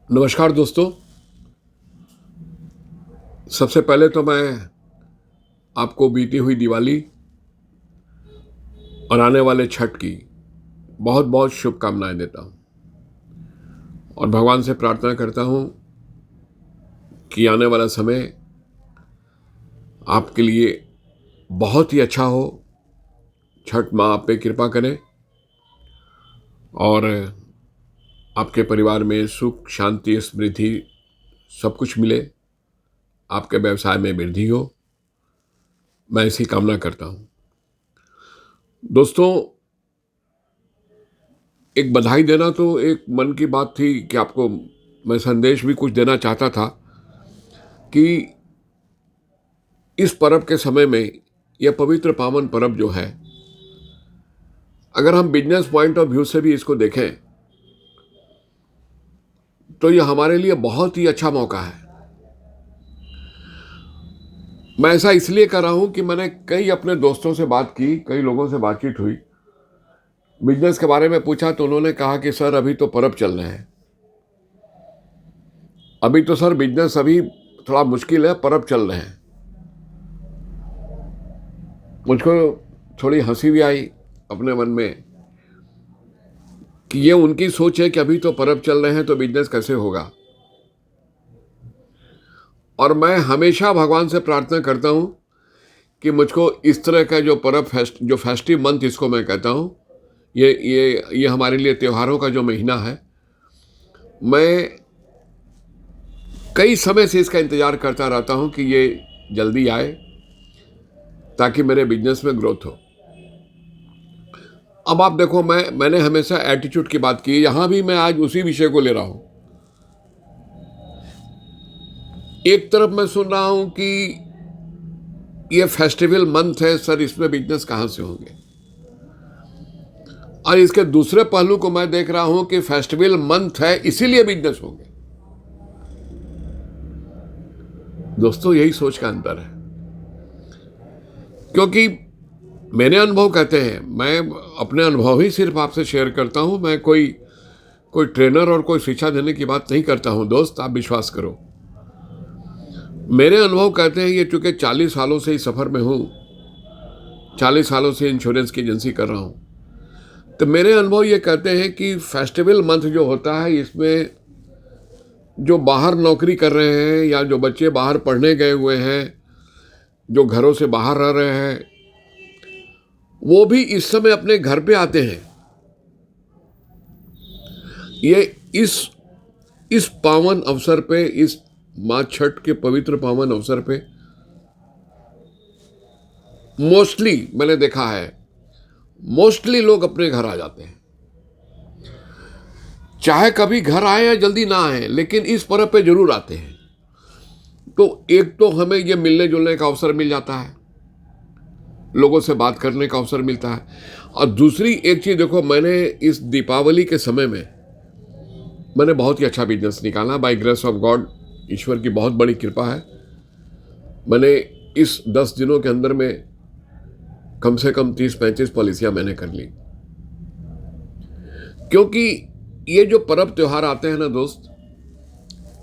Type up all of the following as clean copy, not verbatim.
नमस्कार दोस्तों। सबसे पहले तो मैं आपको बीती हुई दिवाली और आने वाले छठ की बहुत बहुत शुभकामनाएं देता हूं और भगवान से प्रार्थना करता हूं कि आने वाला समय आपके लिए बहुत ही अच्छा हो। छठ माँ आप पे कृपा करे और आपके परिवार में सुख शांति समृद्धि सब कुछ मिले, आपके व्यवसाय में वृद्धि हो, मैं ऐसी कामना करता हूं। दोस्तों, एक बधाई देना तो एक मन की बात थी कि आपको मैं संदेश भी कुछ देना चाहता था कि इस पर्व के समय में यह पवित्र पावन पर्व जो है, अगर हम बिजनेस पॉइंट ऑफ व्यू से भी इसको देखें तो यह हमारे लिए बहुत ही अच्छा मौका है। मैं ऐसा इसलिए कर रहा हूं कि मैंने कई अपने दोस्तों से बात की, कई लोगों से बातचीत हुई, बिजनेस के बारे में पूछा तो उन्होंने कहा कि सर अभी तो पर्व चल रहे हैं, अभी तो सर बिजनेस अभी थोड़ा मुश्किल है, पर्व चल रहे हैं। मुझको थोड़ी हंसी भी आई अपने मन में कि ये उनकी सोच है कि अभी तो पर्व चल रहे हैं तो बिजनेस कैसे होगा। और मैं हमेशा भगवान से प्रार्थना करता हूं कि मुझको इस तरह का जो पर्व जो फेस्टिव मंथ इसको मैं कहता हूं, ये हमारे लिए त्योहारों का जो महीना है, मैं कई समय से इसका इंतजार करता रहता हूं कि ये जल्दी आए ताकि मेरे बिजनेस में ग्रोथ हो। अब आप देखो, मैंने हमेशा एटीट्यूड की बात की, यहां भी मैं आज उसी विषय को ले रहा हूं। एक तरफ मैं सुन रहा हूं कि ये फेस्टिवल मंथ है सर, इसमें बिजनेस कहां से होंगे, और इसके दूसरे पहलू को मैं देख रहा हूं कि फेस्टिवल मंथ है इसीलिए बिजनेस होंगे। दोस्तों, यही सोच का अंतर है, क्योंकि मेरे अनुभव कहते हैं, मैं अपने अनुभव ही सिर्फ आपसे शेयर करता हूं, मैं कोई ट्रेनर और कोई शिक्षा देने की बात नहीं करता हूं। दोस्त, आप विश्वास करो, मेरे अनुभव कहते हैं, ये चूंकि 40 सालों से इस सफर में हूं, 40 सालों से इंश्योरेंस की एजेंसी कर रहा हूं, तो मेरे अनुभव ये कहते हैं कि फेस्टिवल मंथ जो होता है, इसमें जो बाहर नौकरी कर रहे हैं या जो बच्चे बाहर पढ़ने गए हुए हैं, जो घरों से बाहर रह रहे हैं, वो भी इस समय अपने घर पे आते हैं। ये इस पावन अवसर पे, इस माँ छठ के पवित्र पावन अवसर पे मोस्टली मैंने देखा है, मोस्टली लोग अपने घर आ जाते हैं। चाहे कभी घर आए या जल्दी ना आए, लेकिन इस पर्व पे जरूर आते हैं। तो एक तो हमें ये मिलने जुलने का अवसर मिल जाता है, लोगों से बात करने का अवसर मिलता है, और दूसरी एक चीज देखो, मैंने इस दीपावली के समय में मैंने बहुत ही अच्छा बिजनेस निकाला बाय ग्रेस ऑफ गॉड। ईश्वर की बहुत बड़ी कृपा है। मैंने इस 10 दिनों के अंदर में कम से कम 30-35 पॉलिसियां मैंने कर ली, क्योंकि ये जो पर्व त्योहार आते हैं ना दोस्त,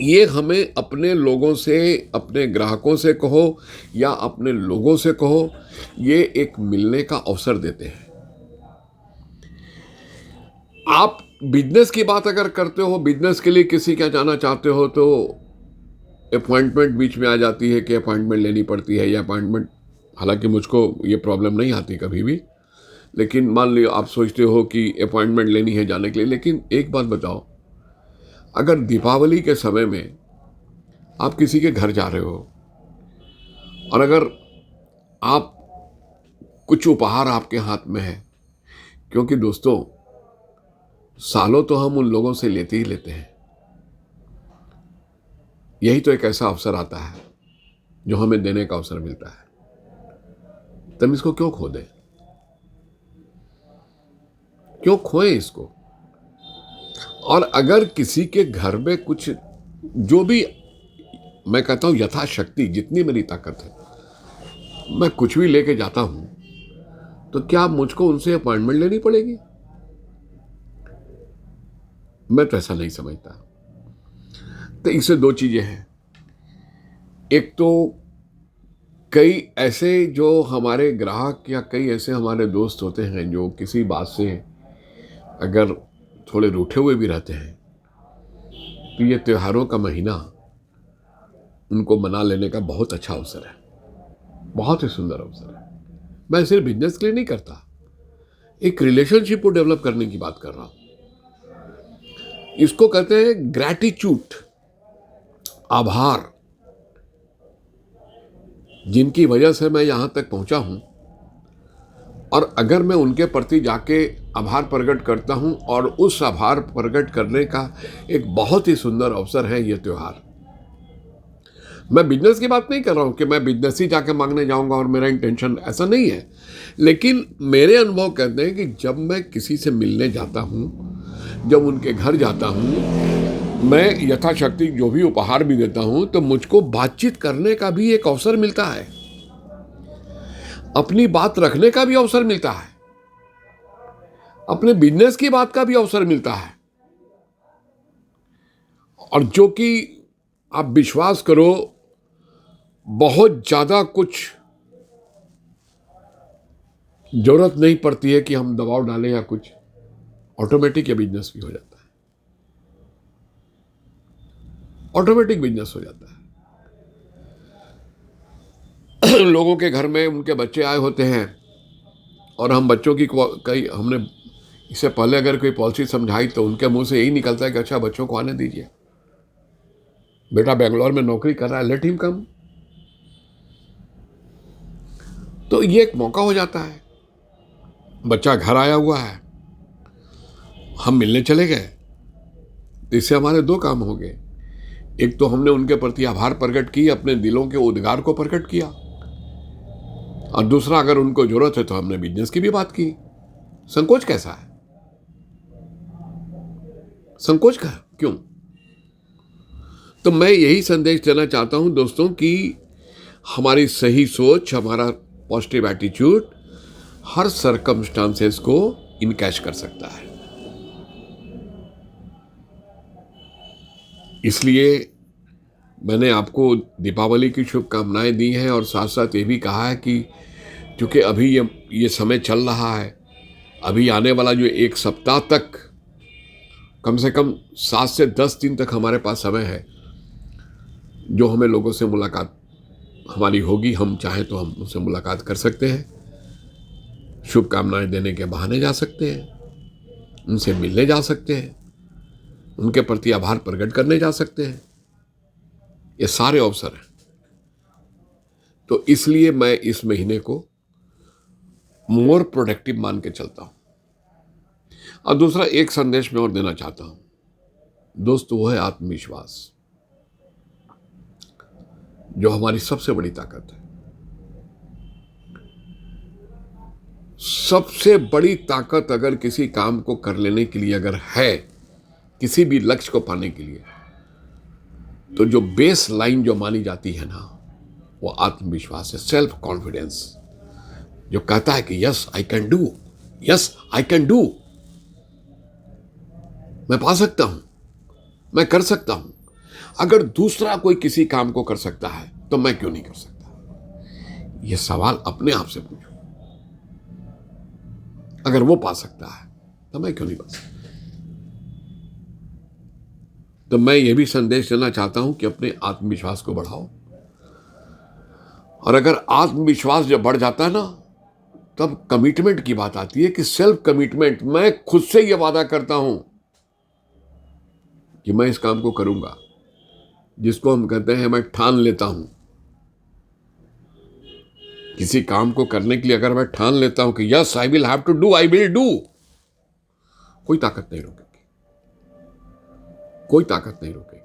ये हमें अपने लोगों से, अपने ग्राहकों से कहो या अपने लोगों से कहो, ये एक मिलने का अवसर देते हैं। आप बिजनेस की बात अगर करते हो, बिजनेस के लिए किसी क्या जाना चाहते हो, तो अपॉइंटमेंट बीच में आ जाती है कि अपॉइंटमेंट लेनी पड़ती है, या अपॉइंटमेंट, हालांकि मुझको ये प्रॉब्लम नहीं आती कभी भी, लेकिन मान लियो आप सोचते हो कि अपॉइंटमेंट लेनी है जाने के लिए। लेकिन एक बात बताओ, अगर दीपावली के समय में आप किसी के घर जा रहे हो और अगर आप कुछ उपहार आपके हाथ में है, क्योंकि दोस्तों सालों तो हम उन लोगों से लेते ही लेते हैं, यही तो एक ऐसा अवसर आता है जो हमें देने का अवसर मिलता है, तब इसको क्यों खो दें, क्यों खोएं इसको। और अगर किसी के घर में कुछ, जो भी मैं कहता हूं यथाशक्ति, जितनी मेरी ताकत है, मैं कुछ भी लेके जाता हूं, तो क्या मुझको उनसे अपॉइंटमेंट लेनी पड़ेगी? मैं तो ऐसा नहीं समझता। तो इससे दो चीज़ें हैं। एक तो कई ऐसे जो हमारे ग्राहक या कई ऐसे हमारे दोस्त होते हैं जो किसी बात से अगर थोड़े रूठे हुए भी रहते हैं, तो ये त्योहारों का महीना उनको मना लेने का बहुत अच्छा अवसर है, बहुत ही सुंदर अवसर है। मैं सिर्फ बिजनेस के लिए नहीं करता, एक रिलेशनशिप को डेवलप करने की बात कर रहा हूं। इसको कहते हैं ग्रैटिट्यूड, आभार। जिनकी वजह से मैं यहां तक पहुंचा हूं, और अगर मैं उनके प्रति जाके आभार प्रकट करता हूं, और उस आभार प्रकट करने का एक बहुत ही सुंदर अवसर है ये त्योहार। मैं बिजनेस की बात नहीं कर रहा हूं कि मैं बिजनेस ही जाके मांगने जाऊंगा और मेरा इंटेंशन ऐसा नहीं है, लेकिन मेरे अनुभव कहते हैं कि जब मैं किसी से मिलने जाता हूं, जब उनके घर जाता हूं, मैं यथाशक्ति जो भी उपहार भी देता हूं, तो मुझको बातचीत करने का भी एक अवसर मिलता है, अपनी बात रखने का भी अवसर मिलता है, अपने बिजनेस की बात का भी अवसर मिलता है। और जो कि आप विश्वास करो, बहुत ज्यादा कुछ जरूरत नहीं पड़ती है कि हम दबाव डालें या कुछ, ऑटोमेटिक ये बिजनेस भी हो जाता है, ऑटोमेटिक बिजनेस हो जाता है। लोगों के घर में उनके बच्चे आए होते हैं, और हम बच्चों की कई हमने इससे पहले अगर कोई पॉलिसी समझाई तो उनके मुंह से यही निकलता है कि अच्छा बच्चों को आने दीजिए, बेटा बेंगलोर में नौकरी कर रहा है, लेट हिम कम। तो ये एक मौका हो जाता है, बच्चा घर आया हुआ है, हम मिलने चले गए, इससे हमारे दो काम हो गए। एक तो हमने उनके प्रति आभार प्रकट की, अपने दिलों के उद्गार को प्रकट किया, और दूसरा अगर उनको जरूरत है तो हमने बिजनेस की भी बात की। संकोच कैसा है? संकोच का क्यों? तो मैं यही संदेश देना चाहता हूं दोस्तों कि हमारी सही सोच, हमारा पॉजिटिव एटीट्यूड हर सर्कमस्टांसेस को इनकैश कर सकता है। इसलिए मैंने आपको दीपावली की शुभकामनाएं दी हैं, और साथ साथ ये भी कहा है कि क्योंकि अभी ये समय चल रहा है, अभी आने वाला जो एक सप्ताह तक, कम से कम 7 से 10 दिन तक हमारे पास समय है, जो हमें लोगों से मुलाकात हमारी होगी। हम चाहें तो हम उनसे मुलाकात कर सकते हैं, शुभकामनाएं देने के बहाने जा सकते हैं, उनसे मिलने जा सकते हैं, उनके प्रति आभार प्रकट करने जा सकते हैं। ये सारे अवसर हैं। तो इसलिए मैं इस महीने को मोर प्रोडक्टिव मान के चलता हूं। और दूसरा एक संदेश मैं और देना चाहता हूं दोस्तों, वो है आत्मविश्वास, जो हमारी सबसे बड़ी ताकत है। सबसे बड़ी ताकत अगर किसी काम को कर लेने के लिए अगर है, किसी भी लक्ष्य को पाने के लिए, तो जो बेस लाइन जो मानी जाती है ना, वो आत्मविश्वास है, सेल्फ कॉन्फिडेंस, जो कहता है कि yes I can do, yes I can do, मैं पा सकता हूं, मैं कर सकता हूं। अगर दूसरा कोई किसी काम को कर सकता है तो मैं क्यों नहीं कर सकता? यह सवाल अपने आप से पूछो। अगर वो पा सकता है तो मैं क्यों नहीं पा सकता? तो मैं ये भी संदेश देना चाहता हूं कि अपने आत्मविश्वास को बढ़ाओ। और अगर आत्मविश्वास जब बढ़ जाता है ना, तब कमिटमेंट की बात आती है कि सेल्फ कमिटमेंट, मैं खुद से यह वादा करता हूं कि मैं इस काम को करूंगा, जिसको हम कहते हैं मैं ठान लेता हूं। किसी काम को करने के लिए अगर मैं ठान लेता हूं कि yes I will have to do, I will do, कोई ताकत नहीं रोकेगी, कोई ताकत नहीं रोकेगी।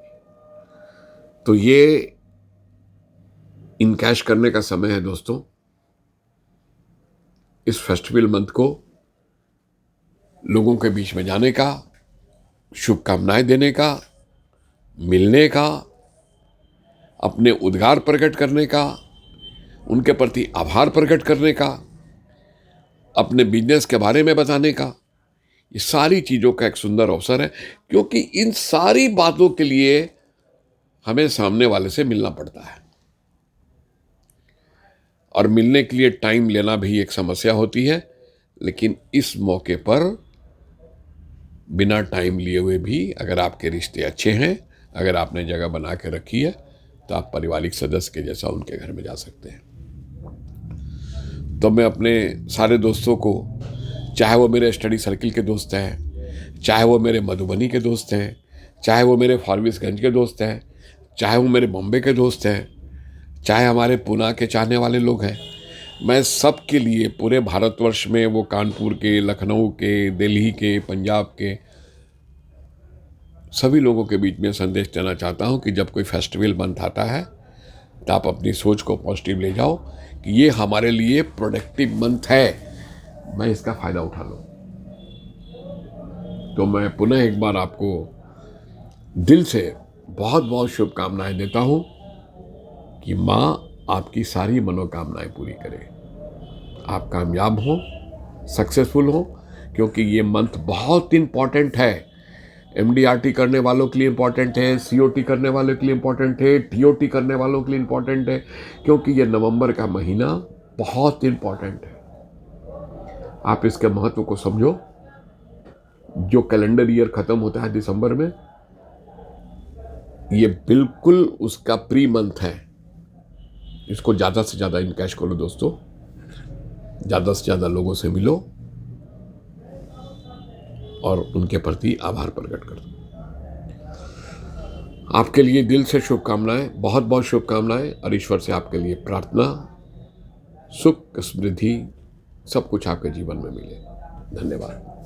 तो ये इनकैश करने का समय है दोस्तों। इस फेस्टिवल मंथ को लोगों के बीच में जाने का, शुभकामनाएं देने का, मिलने का, अपने उद्गार प्रकट करने का, उनके प्रति आभार प्रकट करने का, अपने बिजनेस के बारे में बताने का, ये सारी चीज़ों का एक सुंदर अवसर है। क्योंकि इन सारी बातों के लिए हमें सामने वाले से मिलना पड़ता है, और मिलने के लिए टाइम लेना भी एक समस्या होती है। लेकिन इस मौके पर बिना टाइम लिए हुए भी अगर आपके रिश्ते अच्छे हैं, अगर आपने जगह बना के रखी है, तो आप पारिवारिक सदस्य के जैसा उनके घर में जा सकते हैं। तो मैं अपने सारे दोस्तों को, चाहे वो मेरे स्टडी सर्किल के दोस्त हैं, चाहे वो मेरे मधुबनी के दोस्त हैं, चाहे वो मेरे फारबिसगंज के दोस्त हैं, चाहे वो मेरे बॉम्बे के दोस्त हैं, चाहे हमारे पुणे के चाहने वाले लोग हैं, मैं सब के लिए पूरे भारतवर्ष में, वो कानपुर के, लखनऊ के, दिल्ली के, पंजाब के सभी लोगों के बीच में संदेश देना चाहता हूं कि जब कोई फेस्टिवल मंथ आता है तो आप अपनी सोच को पॉजिटिव ले जाओ कि ये हमारे लिए प्रोडक्टिव मंथ है, मैं इसका फ़ायदा उठा लूँ। तो मैं पुनः एक बार आपको दिल से बहुत बहुत शुभकामनाएं देता हूं कि माँ आपकी सारी मनोकामनाएं पूरी करे, आप कामयाब हो, सक्सेसफुल हो, क्योंकि ये मंथ बहुत इम्पॉर्टेंट है। MDRT करने वालों के लिए इम्पॉर्टेंट है, COT करने वालों के लिए इम्पॉर्टेंट है, TOT करने वालों के लिए इम्पॉर्टेंट है, क्योंकि ये नवंबर का महीना बहुत इम्पॉर्टेंट है। आप इसके महत्व को समझो। जो कैलेंडर ईयर खत्म होता है दिसंबर में, ये बिल्कुल उसका प्री मंथ है। इसको ज़्यादा से ज़्यादा इनकैश करो दोस्तों, ज़्यादा से ज़्यादा लोगों से मिलो और उनके प्रति आभार प्रकट कर दो। आपके लिए दिल से शुभकामनाएं, बहुत बहुत शुभकामनाएं, और ईश्वर से आपके लिए प्रार्थना, सुख समृद्धि सब कुछ आपके जीवन में मिले। धन्यवाद।